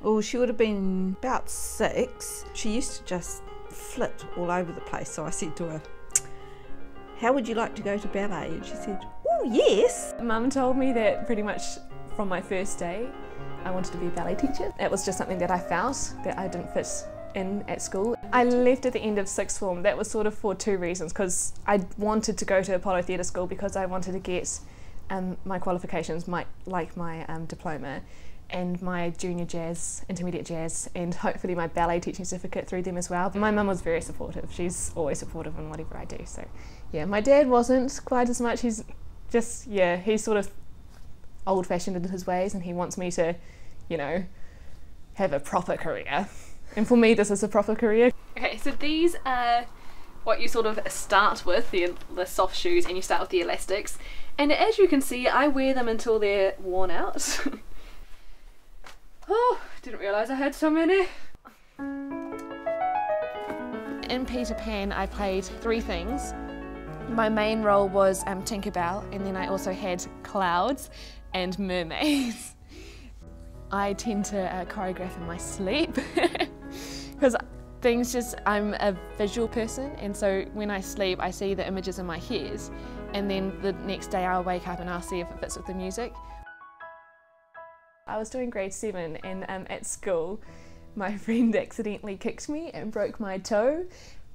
Oh, she would have been about 6. She used to just flit all over the place, so I said to her, how would you like to go to ballet? And she said, oh yes. Mum told me that pretty much from my first day I wanted to be a ballet teacher. It was just something that I felt that I didn't fit in at school. I left at the end of 6th form. That was sort of for 2 reasons, because I wanted to go to Apollo Theatre School because I wanted to get my qualifications, my diploma and my junior jazz, intermediate jazz, and hopefully my ballet teaching certificate through them as well. My mum was very supportive. She's always supportive in whatever I do. So yeah, my dad wasn't quite as much. He's just, yeah, he's sort of old-fashioned in his ways, and he wants me to, you know, have a proper career. And for me, this is a proper career. Okay, so these are what you sort of start with, the soft shoes, and you start with the elastics. And as you can see, I wear them until they're worn out. Oh, didn't realise I had so many. In Peter Pan, I played 3 things. My main role was Tinkerbell, and then I also had clouds and mermaids. I tend to choreograph in my sleep because I'm a visual person, and so when I sleep I see the images in my head, and then the next day I'll wake up and I'll see if it fits with the music. I was doing grade 7, and at school my friend accidentally kicked me and broke my toe,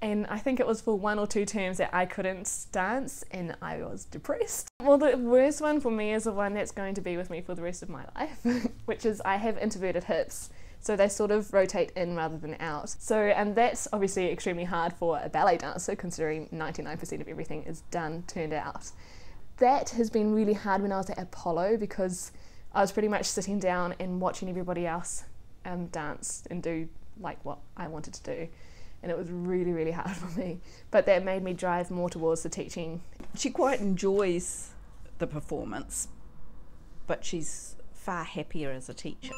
and I think it was for 1 or 2 terms that I couldn't dance, and I was depressed. Well, the worst one for me is the one that's going to be with me for the rest of my life, which is I have inverted hips, so they sort of rotate in rather than out. So, and that's obviously extremely hard for a ballet dancer, considering 99% of everything is turned out. That has been really hard when I was at Apollo, because I was pretty much sitting down and watching everybody else dance and do like what I wanted to do. And it was really, really hard for me. But that made me drive more towards the teaching. She quite enjoys the performance, but she's far happier as a teacher.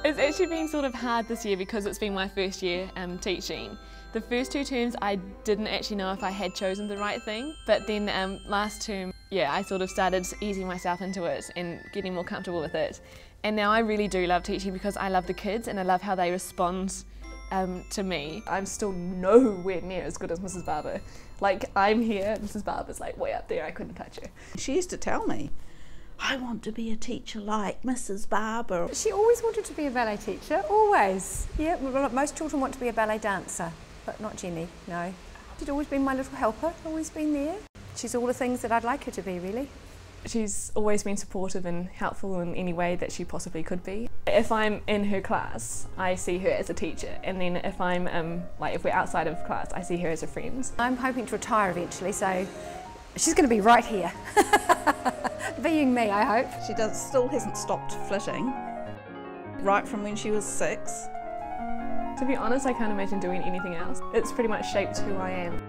It's actually been sort of hard this year because it's been my first year teaching. The first 2 terms I didn't actually know if I had chosen the right thing, but then last term, yeah, I sort of started easing myself into it and getting more comfortable with it. And now I really do love teaching because I love the kids and I love how they respond to me. I'm still nowhere near as good as Mrs. Barber. Like, I'm here, Mrs. Barber's like way up there, I couldn't touch her. She used to tell me, I want to be a teacher like Mrs. Barber. She always wanted to be a ballet teacher, always. Yeah, most children want to be a ballet dancer, but not Jenny, no. She'd always been my little helper, always been there. She's all the things that I'd like her to be, really. She's always been supportive and helpful in any way that she possibly could be. If I'm in her class, I see her as a teacher, and then if I'm if we're outside of class, I see her as a friend. I'm hoping to retire eventually, so she's going to be right here. Being me, I hope. She still hasn't stopped flitting, right from when she was 6. To be honest, I can't imagine doing anything else. It's pretty much shaped who I am.